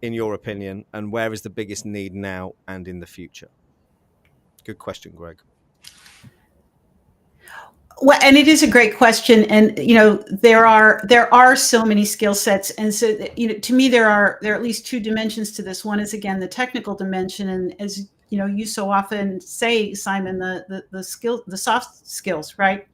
in your opinion, and where is the biggest need now and in the future? Good question, Greg. Well, and it is a great question, and there are so many skill sets, and so to me there are at least two dimensions to this. One is again the technical dimension, and as you so often say, Simon, the soft skills, right?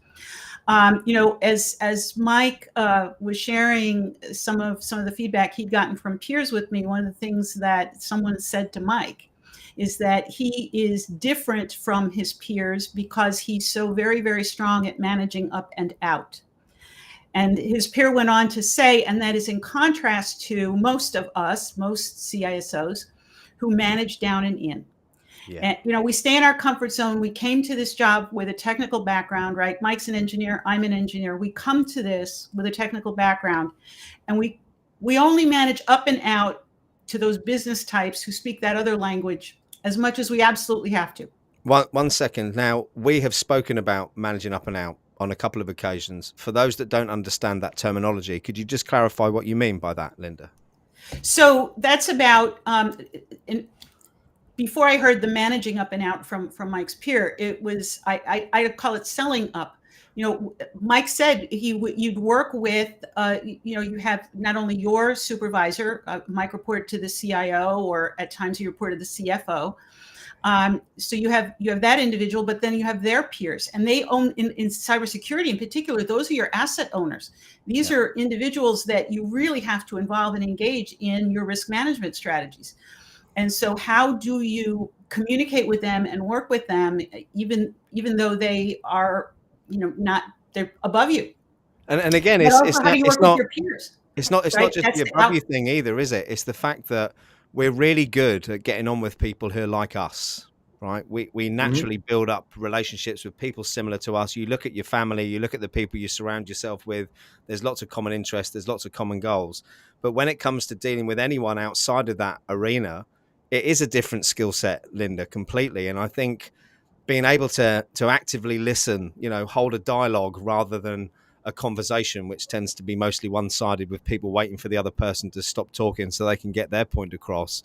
As Mike was sharing some of the feedback he'd gotten from peers with me, one of the things that someone said to Mike is that he is different from his peers because he's so very, very strong at managing up and out. And his peer went on to say, and that is in contrast to most of us, most CISOs, who manage down and in. Yeah. And, we stay in our comfort zone. We came to this job with a technical background, right? Mike's an engineer. I'm an engineer. We come to this with a technical background, and we only manage up and out to those business types who speak that other language as much as we absolutely have to. One second. Now, we have spoken about managing up and out on a couple of occasions. For those that don't understand that terminology, could you just clarify what you mean by that, Linda? So that's about, before I heard the managing up and out from Mike's peer, it was, I call it selling up. Mike said you'd work with, you have not only your supervisor, Mike reported to the CIO, or at times he reported to the CFO. So you have that individual, but then you have their peers, and they own in cybersecurity in particular. Those are your asset owners. These are individuals that you really have to involve and engage in your risk management strategies. And so how do you communicate with them and work with them, even though they are, they're above you? And again, how do you work with your peers? It's not just the above you thing either, is it? It's the fact that we're really good at getting on with people who are like us, right? We naturally build up relationships with people similar to us. You look at your family, you look at the people you surround yourself with. There's lots of common interests. There's lots of common goals. But when it comes to dealing with anyone outside of that arena, it is a different skill set, Linda, completely. And I think being able to actively listen, hold a dialogue rather than a conversation, which tends to be mostly one-sided with people waiting for the other person to stop talking so they can get their point across.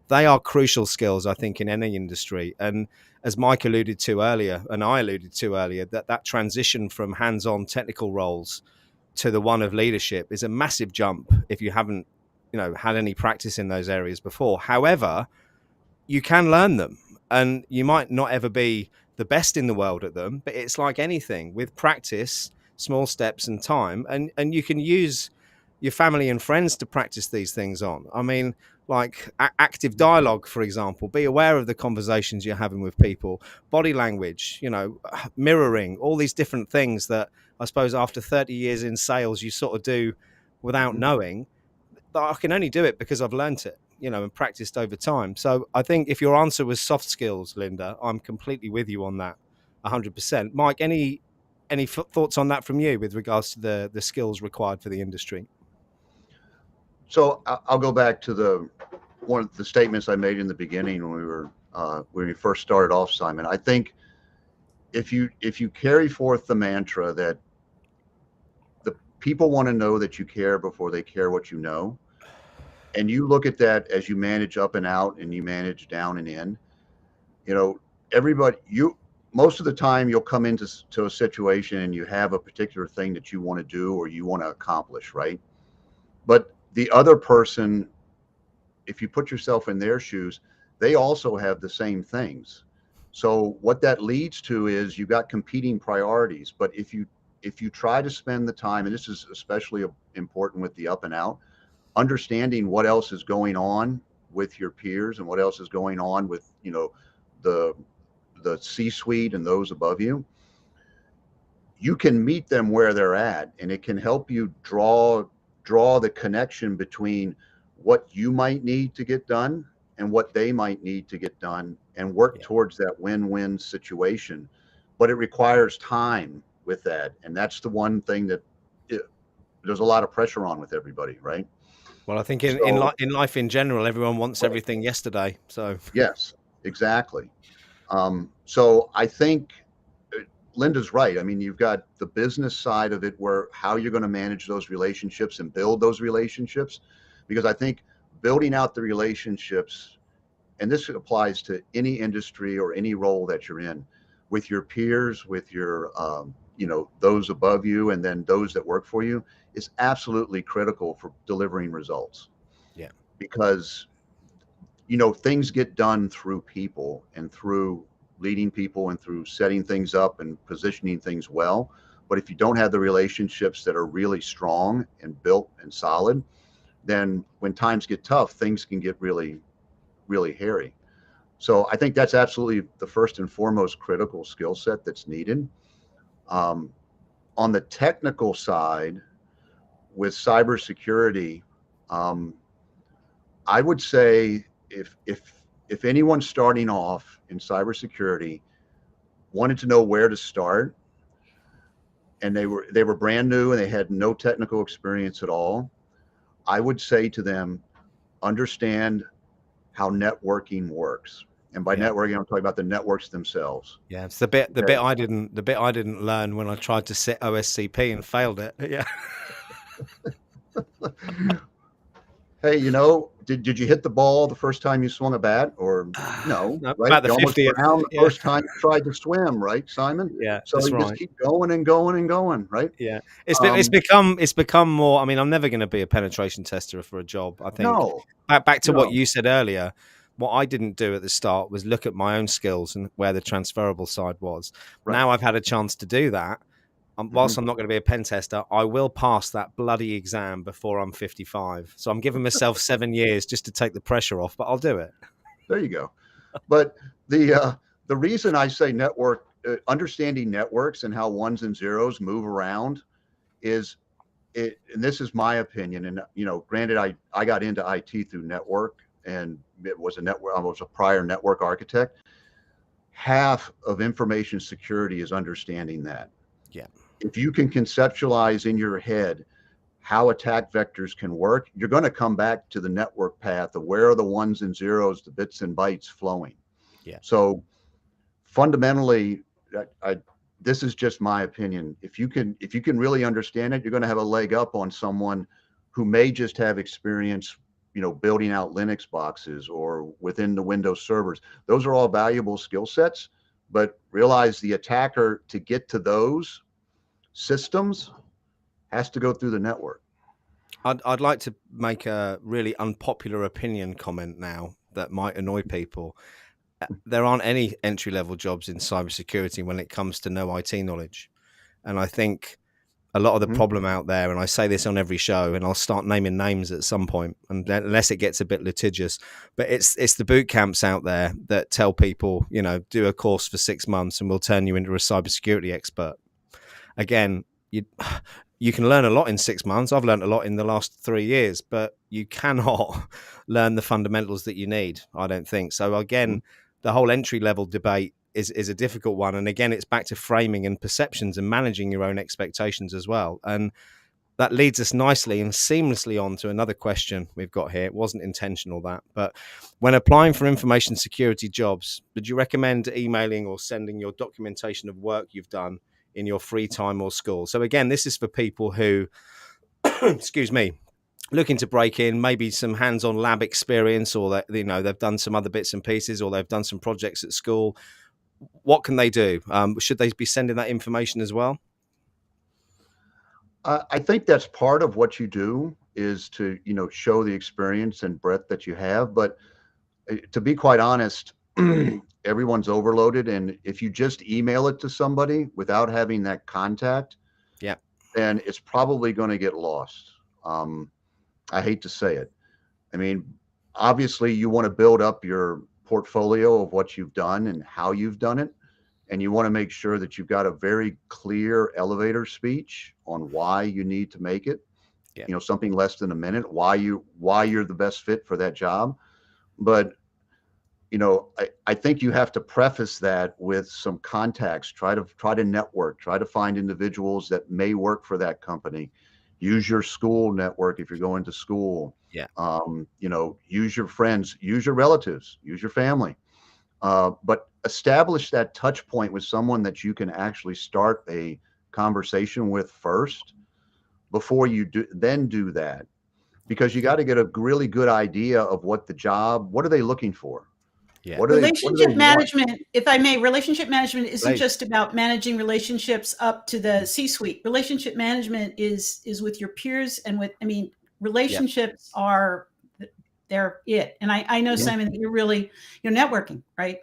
They are crucial skills, I think, in any industry. And as Mike alluded to earlier, and I alluded to earlier, that transition from hands-on technical roles to the one of leadership is a massive jump if you haven't, had any practice in those areas before. However, you can learn them, and you might not ever be the best in the world at them, but it's like anything with practice, small steps and time, and you can use your family and friends to practice these things on. I mean, like active dialogue, for example. Be aware of the conversations you're having with people, body language, mirroring, all these different things that I suppose after 30 years in sales you sort of do without knowing. But I can only do it because I've learned it, and practiced over time. So I think if your answer was soft skills, Linda, I'm completely with you on that 100%. Mike, any thoughts on that from you with regards to the skills required for the industry? So I'll go back to one of the statements I made in the beginning when we first started off, Simon. I think if you carry forth the mantra that the people want to know that you care before they care what you know, and you look at that as you manage up and out and you manage down and in, most of the time you'll come into a situation and you have a particular thing that you want to do or you want to accomplish, right? But the other person if you put yourself in their shoes, they also have the same things. So what that leads to is you've got competing priorities. But if you try to spend the time, and this is especially important with the up and out, understanding what else is going on with your peers and what else is going on with, you know, the C-suite and those above you, you can meet them where they're at, and it can help you draw the connection between what you might need to get done and what they might need to get done, and work towards that win-win situation. But it requires time with that, and that's the one thing that there's a lot of pressure on with everybody, right? Well, I think in life in general, everyone wants everything yesterday. So yes, exactly. So I think Linda's right. I mean, you've got the business side of it, where how you're going to manage those relationships and build those relationships, because I think building out the relationships, and this applies to any industry or any role that you're in, with your peers, with your you know, those above you, and then those that work for you, is absolutely critical for delivering results. Yeah, because, you know, things get done through people, and through leading people, and through setting things up and positioning things well. But if you don't have the relationships that are really strong and built and solid, then when times get tough, things can get really, really hairy. So I think that's absolutely the first and foremost critical skill set that's needed. On the technical side, with cybersecurity, I would say if anyone's starting off in cybersecurity wanted to know where to start, and they were brand new and they had no technical experience at all, I would say to them, understand how networking works. And by networking, I'm talking about the networks themselves. Yeah, it's the bit I didn't learn when I tried to set OSCP and failed it. Yeah. Hey, you know, did you hit the ball the first time you swung a bat, or no? Right, about the you almost 50th. drowned the first time you tried to swim, right, Simon? Yeah, so that's you right. just keep going and going and going, right? Yeah, it's become more. I mean, I'm never going to be a penetration tester for a job. I think back to what you said earlier. What I didn't do at the start was look at my own skills and where the transferable side was. Right. Now I've had a chance to do that. Whilst I'm not going to be a pen tester, I will pass that bloody exam before I'm 55. So I'm giving myself 7 years just to take the pressure off, but I'll do it. There you go. But the reason I say understanding networks and how ones and zeros move around is and this is my opinion. And, you know, granted, I got into IT through network, and it was I was a prior network architect. Half of information security is understanding that. Yeah. If you can conceptualize in your head how attack vectors can work, you're going to come back to the network path of where are the ones and zeros, the bits and bytes flowing. Yeah. So fundamentally, this is just my opinion. If you can really understand it, you're going to have a leg up on someone who may just have experience, you know, building out Linux boxes or within the Windows servers. Those are all valuable skill sets, but realize the attacker, to get to those systems, has to go through the network. I'd like to make a really unpopular opinion comment now that might annoy people. There aren't any entry-level jobs in cybersecurity when it comes to no IT knowledge. And I think a lot of the problem out there, and I say this on every show, and I'll start naming names at some point, unless it gets a bit litigious, but it's the boot camps out there that tell people, you know, do a course for 6 months and we'll turn you into a cybersecurity expert. Again, you can learn a lot in 6 months. I've learned a lot in the last 3 years, but you cannot learn the fundamentals that you need, I don't think. So again, the whole entry level debate is a difficult one. And again, it's back to framing and perceptions and managing your own expectations as well. And that leads us nicely and seamlessly on to another question we've got here. It wasn't intentional, that, but when applying for information security jobs, would you recommend emailing or sending your documentation of work you've done in your free time or school? So again, this is for people who, excuse me, looking to break in, maybe some hands-on lab experience, or that, you know, they've done some other bits and pieces, or they've done some projects at school. What can they do? Should they be sending that information as well? I think that's part of what you do. is to, show the experience and breadth that you have. But to be quite honest, everyone's overloaded. And if you just email it to somebody without having that contact, yeah, then it's probably going to get lost. I hate to say it. I mean, obviously, you want to build up your portfolio of what you've done and how you've done it. And you want to make sure that you've got a very clear elevator speech on why you need to make it. Yeah. Something less than a minute, why you're the best fit for that job. But I think you have to preface that with some context. Try to network. Try to find individuals that may work for that company. Use your school network if you're going to school. Yeah. Use your friends. Use your relatives. Use your family. But establish that touch point with someone that you can actually start a conversation with first before you do that, because you got to get a really good idea of what are they looking for. Yeah. Relationship management, if I may, relationship management isn't Please. just about managing relationships up to the C-suite. Relationship management is with your peers and relationships are they're it. And I know, Simon, that you're networking, right?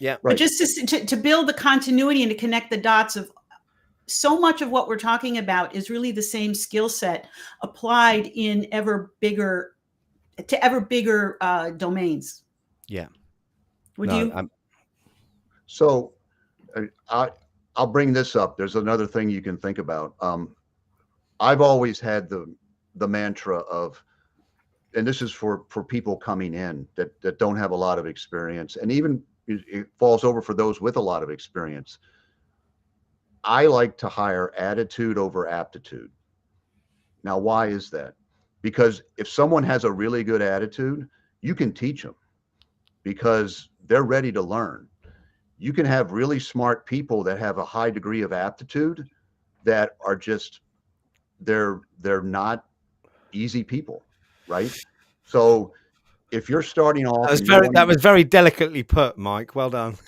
Yeah. But just to build the continuity and to connect the dots of so much of what we're talking about is really the same skill set applied in ever bigger domains. Yeah. Would you? So I'll bring this up. There's another thing you can think about. I've always had the mantra of, and this is for people coming in that don't have a lot of experience, and even it falls over for those with a lot of experience. I like to hire attitude over aptitude. Now, why is that? Because if someone has a really good attitude, you can teach them because they're ready to learn. You can have really smart people that have a high degree of aptitude that are just, they're not easy people, right? So if you're starting off, that was very delicately put, Mike. Well done.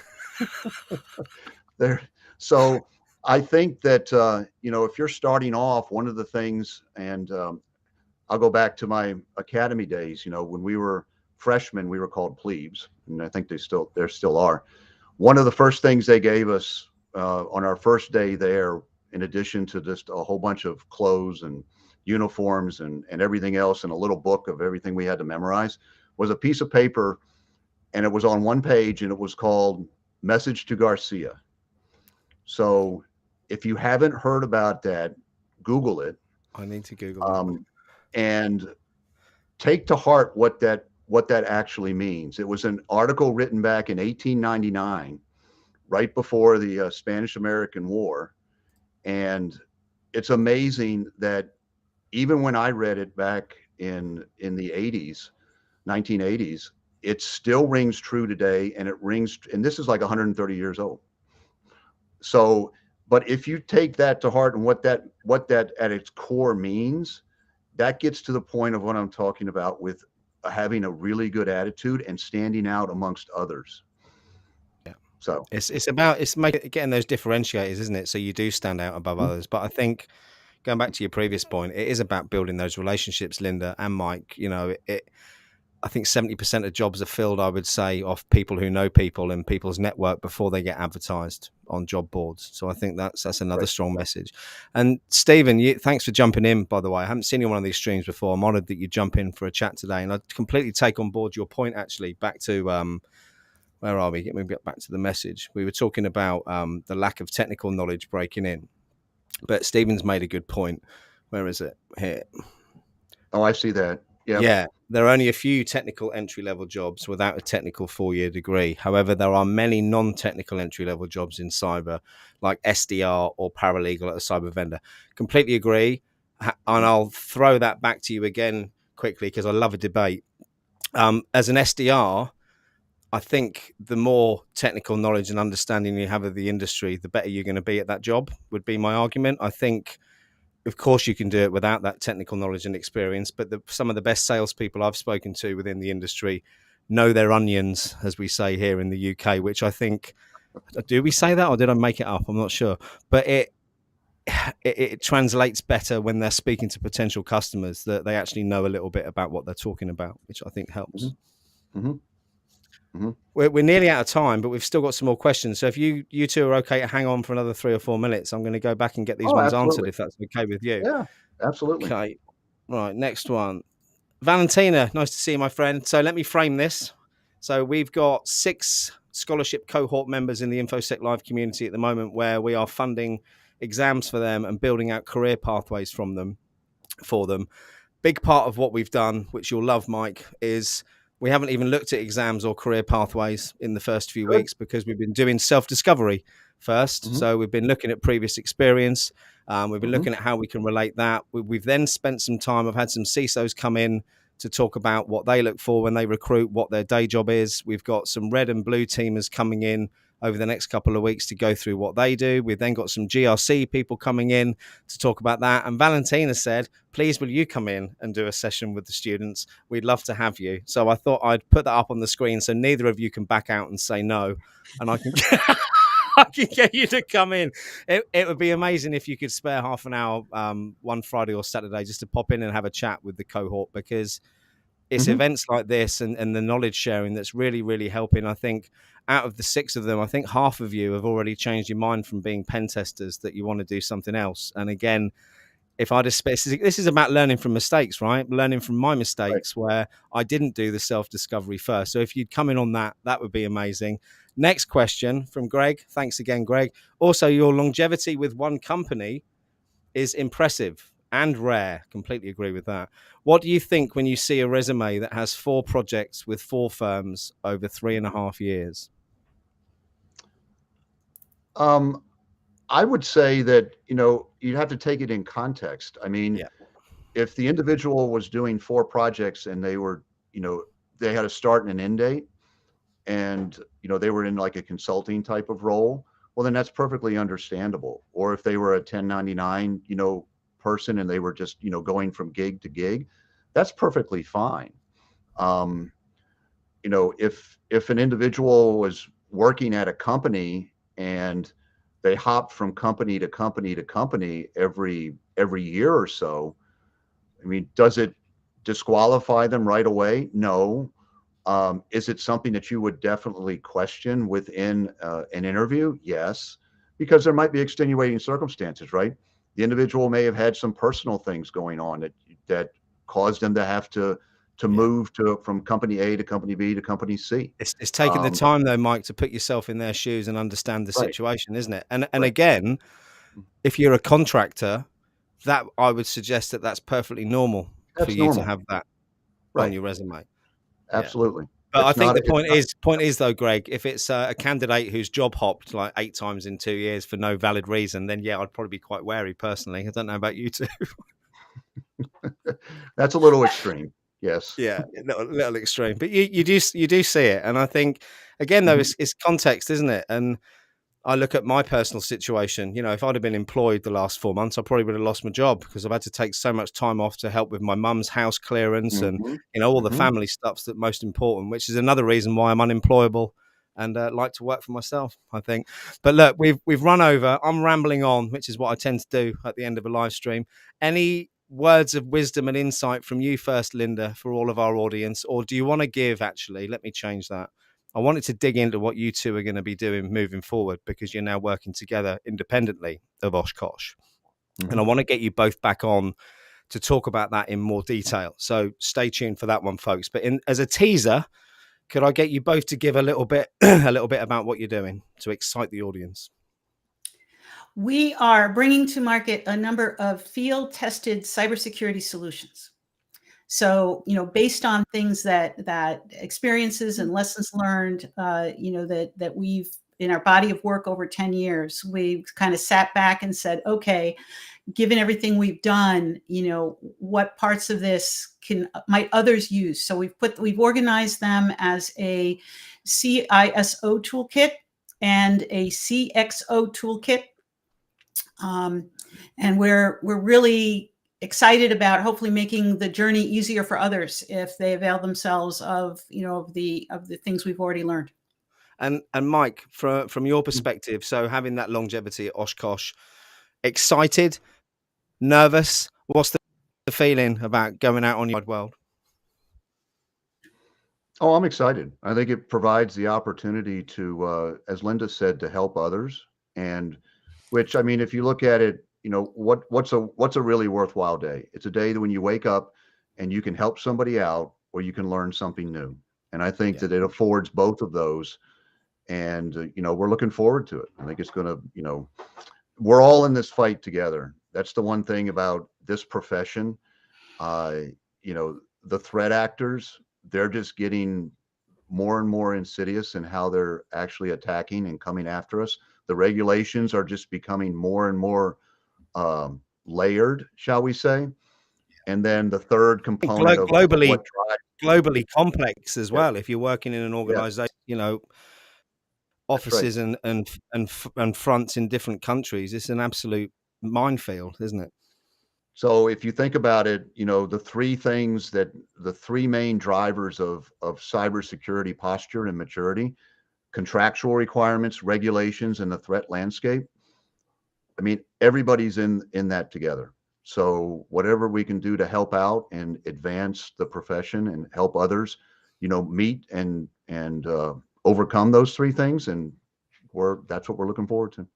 So I think that if you're starting off, one of the things, and I'll go back to my academy days. When we were freshmen, we were called plebes, and I think there still are. One of the first things they gave us on our first day there, in addition to just a whole bunch of clothes and uniforms and everything else, and a little book of everything we had to memorize, was a piece of paper, and it was on one page, and it was called Message to Garcia. So if you haven't heard about that, Google it. I need to Google it. And take to heart what that actually means. It was an article written back in 1899, right before the Spanish-American War. And it's amazing that even when I read it back in the 80s, 1980s, it still rings true today. And this is like 130 years old. So, but if you take that to heart and what that at its core means, that gets to the point of what I'm talking about with having a really good attitude and standing out amongst others. Yeah. So it's getting those differentiators, isn't it? So you do stand out above others. But I think going back to your previous point, it is about building those relationships, Linda and Mike. I think 70% of jobs are filled, I would say, off people who know people and people's network before they get advertised on job boards. So I think that's another strong message. And Stephen, thanks for jumping in, by the way. I haven't seen you on one of these streams before. I'm honored that you jump in for a chat today. And I completely take on board your point, actually, back to, where are we? Get me back to the message. We were talking about the lack of technical knowledge breaking in. But Stephen's made a good point. Where is it? Here. Oh, I see that. Yep. Yeah, there are only a few technical entry-level jobs without a technical 4-year degree. However, there are many non-technical entry-level jobs in cyber, like SDR or paralegal at a cyber vendor. Completely agree. And I'll throw that back to you again quickly because I love a debate. As an SDR, I think the more technical knowledge and understanding you have of the industry, the better you're going to be at that job, would be my argument. I think, of course, you can do it without that technical knowledge and experience, but some of the best salespeople I've spoken to within the industry know their onions, as we say here in the UK, which I think, do we say that or did I make it up? I'm not sure. But it translates better when they're speaking to potential customers, that they actually know a little bit about what they're talking about, which I think helps. Mm-hmm. Mm-hmm. We're nearly out of time, but we've still got some more questions. So if you two are okay to hang on for another 3 or 4 minutes, I'm going to go back and get these Oh, ones answered, absolutely. if that's okay with you. Yeah, absolutely. Okay. Right. Next one. Valentina, nice to see you, my friend. So let me frame this. So we've got 6 scholarship cohort members in the InfoSec Live community at the moment, where we are funding exams for them and building out career pathways for them. Big part of what we've done, which you'll love, Mike, is we haven't even looked at exams or career pathways in the first few Good. weeks, because we've been doing self-discovery first. So we've been looking at previous experience. We've been looking at how we can relate that. We've then spent some time. I've had some CISOs come in to talk about what they look for when they recruit, what their day job is. We've got some red and blue teamers coming in over the next couple of weeks to go through what they do. We've then got some GRC people coming in to talk about that. And Valentina said, please, will you come in and do a session with the students? We'd love to have you. So I thought I'd put that up on the screen so neither of you can back out and say no. And I can I can get you to come in. It would be amazing if you could spare half an hour one Friday or Saturday just to pop in and have a chat with the cohort, because it's events like this and the knowledge sharing that's really, really helping. I think out of the 6 of them, I think half of you have already changed your mind from being pen testers that you want to do something else. And again, if I just, this is about learning from mistakes, right? Learning from my mistakes where I didn't do the self-discovery first. So if you'd come in on that, that would be amazing. Next question from Greg. Thanks again, Greg. Also, your longevity with one company is impressive and rare. Completely agree with that. What do you think when you see a resume that has 4 projects with 4 firms over 3.5 years? I would say that, you'd have to take it in context. I mean, if the individual was doing 4 projects and they were, they had a start and an end date, and, they were in like a consulting type of role, well, then that's perfectly understandable. Or if they were a 1099, person and they were just, going from gig to gig, that's perfectly fine. If an individual was working at a company and they hopped from company to company to company every year or so, I mean, does it disqualify them right away? No. Is it something that you would definitely question within an interview? Yes, because there might be extenuating circumstances, right? The individual may have had some personal things going on that caused them to have to move from company A to company B to company C. It's taking the time, though, Mike, to put yourself in their shoes and understand the situation, isn't it? And again, if you're a contractor, that I would suggest that that's perfectly normal for you to have that on your resume. Absolutely. But I think the point is though, Greg, if it's a candidate who's job hopped like 8 times in 2 years for no valid reason, then I'd probably be quite wary personally. I don't know about you two. That's a little extreme. Yes. Yeah, a little extreme, but you do see it. And I think again though, it's context, isn't it? And I look at my personal situation. If I'd have been employed the last 4 months, I probably would have lost my job, because I've had to take so much time off to help with my mum's house clearance and all the family stuff's that most important, which is another reason why I'm unemployable and like to work for myself, I think. But look, we've run over. I'm rambling on, which is what I tend to do at the end of a live stream. Any words of wisdom and insight from you first, Linda, for all of our audience, or do you want to give? Actually, let me change that. I wanted to dig into what you two are going to be doing moving forward, because you're now working together independently of Oshkosh. And I want to get you both back on to talk about that in more detail. So stay tuned for that one, folks. But as a teaser, could I get you both to give a little bit about what you're doing to excite the audience? We are bringing to market a number of field-tested cybersecurity solutions. So, based on things that experiences and lessons learned, that we've in our body of work over 10 years, we've kind of sat back and said, okay, given everything we've done, what parts of this might others use? So we've organized them as a CISO toolkit and a CXO toolkit. And we're really excited about hopefully making the journey easier for others if they avail themselves of the things we've already learned. And Mike, from your perspective, so having that longevity at Oshkosh, Excited? Nervous? What's the feeling about going out on your world? Oh, I'm excited. I think it provides the opportunity to, as Linda said, to help others. And which, I mean, if you look at it, what's a really worthwhile day? It's a day that when you wake up and you can help somebody out or you can learn something new. And I think that it affords both of those. And, we're looking forward to it. I think it's going to, we're all in this fight together. That's the one thing about this profession. The threat actors, they're just getting more and more insidious in how they're actually attacking and coming after us. The regulations are just becoming more and more layered, shall we say? And then the third component of what drives globally complex as Yeah. well. If you're working in an organization, offices right. and fronts in different countries, it's an absolute minefield, isn't it? So if you think about it, the three main drivers of cybersecurity posture and maturity: contractual requirements, regulations, and the threat landscape. I mean, everybody's in that together. So whatever we can do to help out and advance the profession and help others, meet and overcome those three things, and that's what we're looking forward to.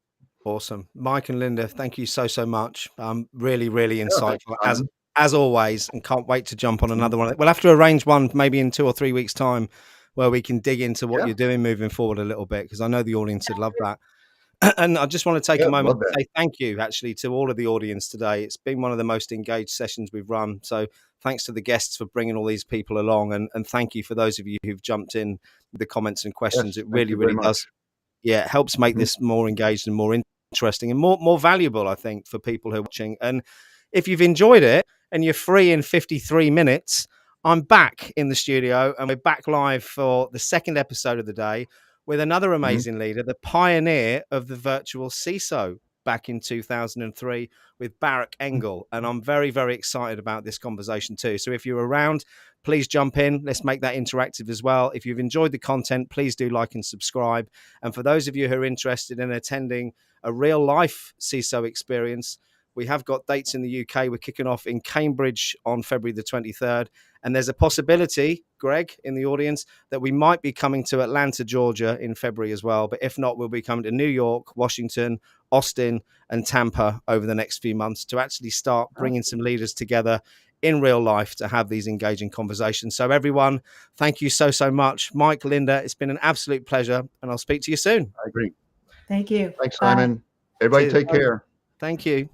Awesome. Mike and Linda, thank you so much. Really, really insightful Thanks, as always, and can't wait to jump on another one. We'll have to arrange one maybe in 2 or 3 weeks' time where we can dig into what you're doing moving forward a little bit, because I know the audience would love that. And I just want to take a moment to say thank you actually to all of the audience today. It's been one of the most engaged sessions we've run. So thanks to the guests for bringing all these people along. And thank you for those of you who've jumped in with the comments and questions. Yes, it really, really does. Yeah, it helps make this more engaged and more interesting and more valuable, I think, for people who are watching. And if you've enjoyed it and you're free in 53 minutes, I'm back in the studio and we're back live for the second episode of the day with another amazing leader, the pioneer of the virtual CISO back in 2003 with Barak Engel. And I'm very, very excited about this conversation too. So if you're around, please jump in. Let's make that interactive as well. If you've enjoyed the content, please do like and subscribe. And for those of you who are interested in attending a real life CISO experience, we have got dates in the UK. We're kicking off in Cambridge on February the 23rd. And there's a possibility, Greg, in the audience, that we might be coming to Atlanta, Georgia in February as well. But if not, we'll be coming to New York, Washington, Austin, and Tampa over the next few months to actually start bringing some leaders together in real life to have these engaging conversations. So everyone, thank you so much. Mike, Linda, it's been an absolute pleasure. And I'll speak to you soon. I agree. Thank you. Thanks, Simon. Everybody take care. Thank you.